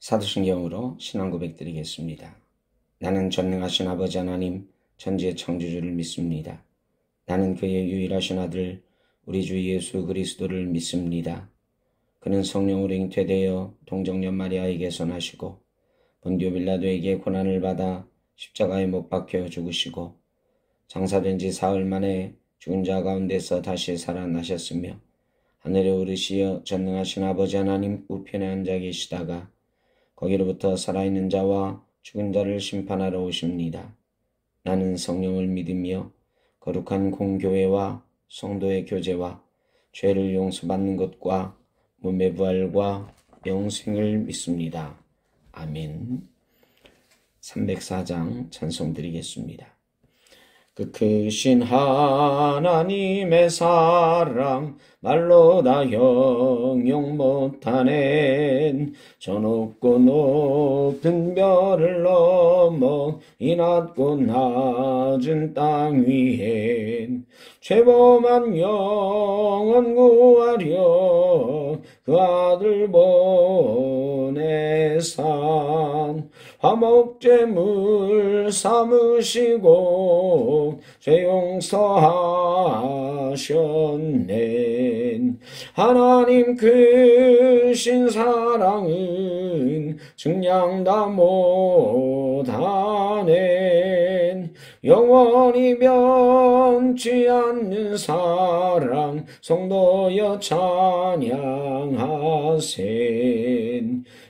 사도신경으로 신앙 고백드리겠습니다. 나는 전능하신 아버지 하나님 천지의 창조주를 믿습니다. 나는 그의 유일하신 아들 우리 주 예수 그리스도를 믿습니다. 그는 성령으로 잉태되어 동정녀 마리아에게서 나시고 본디오 빌라도에게 고난을 받아 십자가에 못 박혀 죽으시고 장사된 지 사흘 만에 죽은 자 가운데서 다시 살아나셨으며 하늘에 오르시어 전능하신 아버지 하나님 우편에 앉아 계시다가 거기로부터 살아있는 자와 죽은 자를 심판하러 오십니다. 나는 성령을 믿으며 거룩한 공교회와 성도의 교제와 죄를 용서받는 것과 몸의 부활과 영생을 믿습니다. 아멘. 304장 찬송 드리겠습니다. 그 크신 하나님의 사랑 말로 다 형용 못하는 저 높고 높은 별을 넘어 이 낮고 낮은 땅 위엔 죄범한 영혼 구하려 그 아들 보내산 화목제물 삼으시고 죄 용서하셨네. 하나님 크신 사랑은 증량 다 못하네. 영원히 변치 않는 사랑 성도여 찬양하세.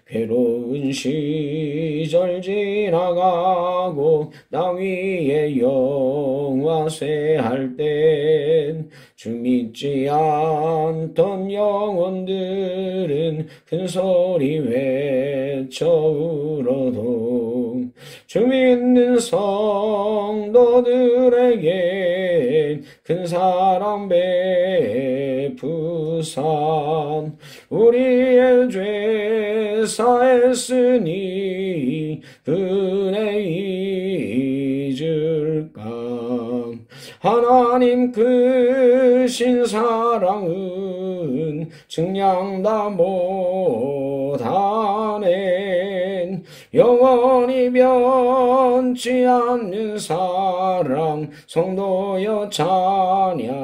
괴로운 시절 지나가고 땅 위에 영화 쇠할 땐 주 믿지 않던 영혼들은 큰 소리 외쳐 울어도 주 믿는 성도들에게 큰 사랑 베푸산 우리의 죄 사했으니 은혜 잊을까. 하나님 크신 사랑은 증량 다 못하네. 영원히 변치 않는 사랑 성도여 찬양하세.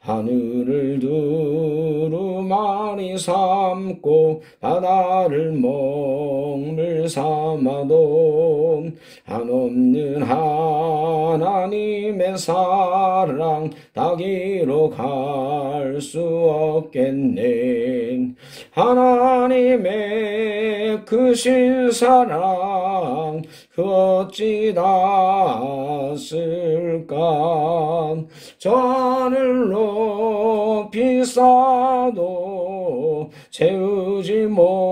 하늘을 두루마리 삼고 바다를 멍을 삼아도 한없는 하나님의 사랑 닿기로 갈 수 없겠네. 하나님의 크신 사랑 그 어찌 닿았을까. 저 하늘 높이 쌓아도 채우지 못하리.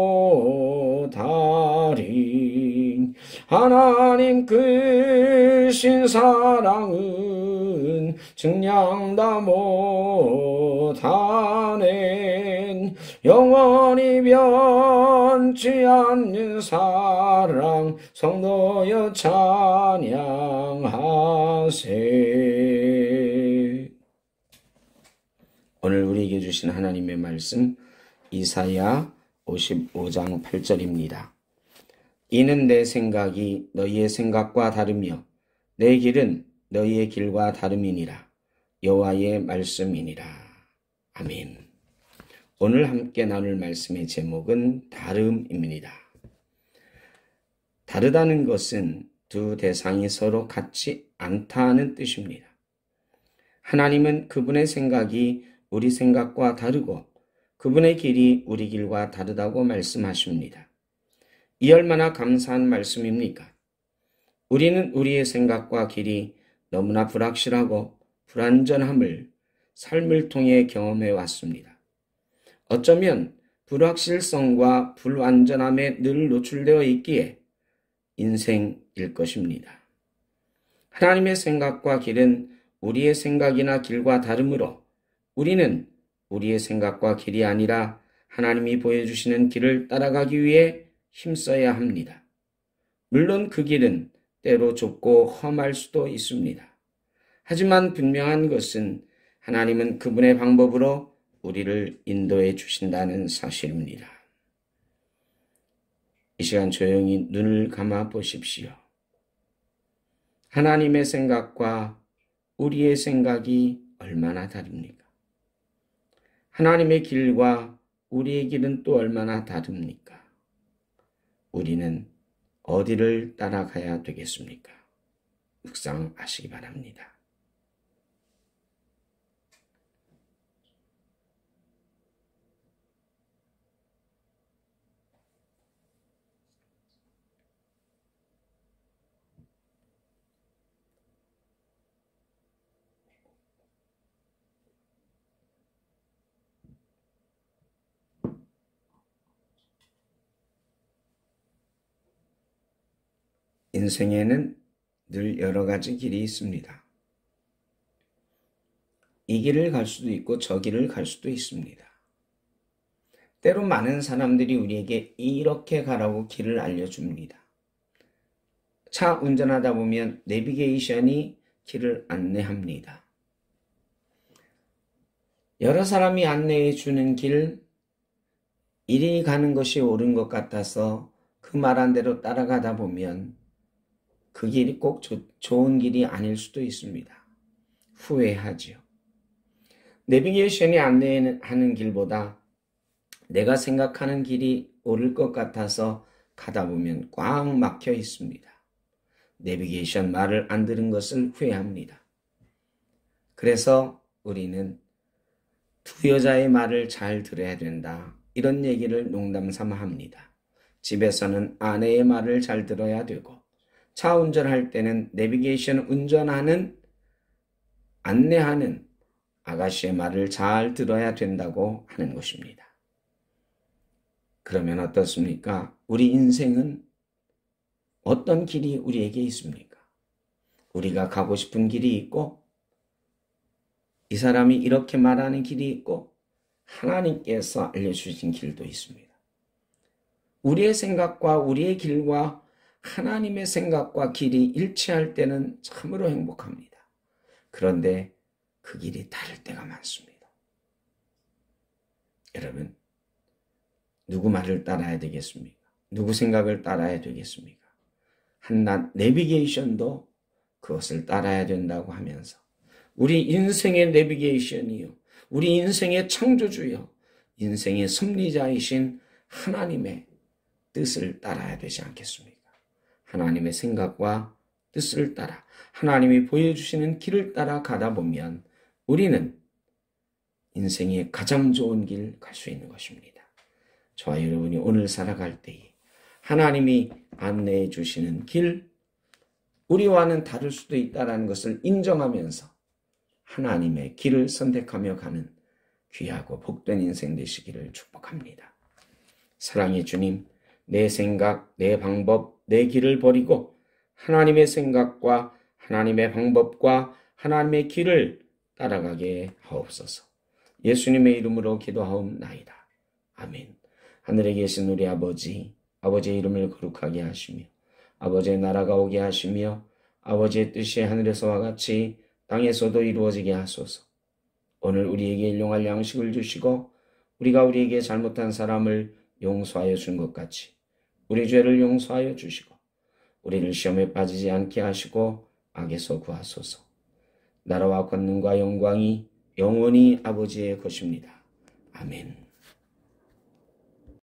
하나님 크신 사랑은 증량 다 못하네. 영원히 변치 않는 사랑 성도여 찬양하세. 오늘 우리에게 주신 하나님의 말씀 이사야 55장 8절입니다. 이는 내 생각이 너희의 생각과 다르며 내 길은 너희의 길과 다름이니라. 여호와의 말씀이니라. 아멘. 오늘 함께 나눌 말씀의 제목은 다름입니다. 다르다는 것은 두 대상이 서로 같지 않다는 뜻입니다. 하나님은 그분의 생각이 우리 생각과 다르고 그분의 길이 우리 길과 다르다고 말씀하십니다. 이 얼마나 감사한 말씀입니까? 우리는 우리의 생각과 길이 너무나 불확실하고 불안전함을 삶을 통해 경험해 왔습니다. 어쩌면 불확실성과 불완전함에 늘 노출되어 있기에 인생일 것입니다. 하나님의 생각과 길은 우리의 생각이나 길과 다르므로 우리는 우리의 생각과 길이 아니라 하나님이 보여주시는 길을 따라가기 위해 힘써야 합니다. 물론 그 길은 때로 좁고 험할 수도 있습니다. 하지만 분명한 것은 하나님은 그분의 방법으로 우리를 인도해 주신다는 사실입니다. 이 시간 조용히 눈을 감아 보십시오. 하나님의 생각과 우리의 생각이 얼마나 다릅니까? 하나님의 길과 우리의 길은 또 얼마나 다릅니까? 우리는 어디를 따라가야 되겠습니까? 묵상하시기 바랍니다. 인생에는 늘 여러 가지 길이 있습니다. 이 길을 갈 수도 있고 저 길을 갈 수도 있습니다. 때로 많은 사람들이 우리에게 이렇게 가라고 길을 알려줍니다. 차 운전하다 보면 내비게이션이 길을 안내합니다. 여러 사람이 안내해 주는 길, 이리 가는 것이 옳은 것 같아서 그 말한 대로 따라가다 보면 그 길이 꼭 좋은 길이 아닐 수도 있습니다. 후회하지요. 내비게이션이 안내하는 길보다 내가 생각하는 길이 옳을 것 같아서 가다 보면 꽉 막혀 있습니다. 내비게이션 말을 안 들은 것을 후회합니다. 그래서 우리는 두 여자의 말을 잘 들어야 된다. 이런 얘기를 농담삼아 합니다. 집에서는 아내의 말을 잘 들어야 되고 차 운전할 때는 내비게이션 운전하는 안내하는 아가씨의 말을 잘 들어야 된다고 하는 것입니다. 그러면 어떻습니까? 우리 인생은 어떤 길이 우리에게 있습니까? 우리가 가고 싶은 길이 있고 이 사람이 이렇게 말하는 길이 있고 하나님께서 알려주신 길도 있습니다. 우리의 생각과 우리의 길과 하나님의 생각과 길이 일치할 때는 참으로 행복합니다. 그런데 그 길이 다를 때가 많습니다. 여러분, 누구 말을 따라야 되겠습니까? 누구 생각을 따라야 되겠습니까? 한낱 내비게이션도 그것을 따라야 된다고 하면서 우리 인생의 내비게이션이요, 우리 인생의 창조주요, 인생의 섭리자이신 하나님의 뜻을 따라야 되지 않겠습니까? 하나님의 생각과 뜻을 따라 하나님이 보여주시는 길을 따라 가다 보면 우리는 인생의 가장 좋은 길 갈 수 있는 것입니다. 저와 여러분이 오늘 살아갈 때에 하나님이 안내해 주시는 길, 우리와는 다를 수도 있다는 것을 인정하면서 하나님의 길을 선택하며 가는 귀하고 복된 인생 되시기를 축복합니다. 사랑의 주님, 내 생각, 내 방법, 내 길을 버리고 하나님의 생각과 하나님의 방법과 하나님의 길을 따라가게 하옵소서. 예수님의 이름으로 기도하옵나이다. 아멘. 하늘에 계신 우리 아버지, 아버지의 이름을 거룩하게 하시며 아버지의 나라가 오게 하시며 아버지의 뜻이 하늘에서와 같이 땅에서도 이루어지게 하소서. 오늘 우리에게 일용할 양식을 주시고 우리가 우리에게 잘못한 사람을 용서하여 준 것 같이 우리 죄를 용서하여 주시고 우리를 시험에 빠지지 않게 하시고 악에서 구하소서. 나라와 권능과 영광이 영원히 아버지의 것입니다. 아멘.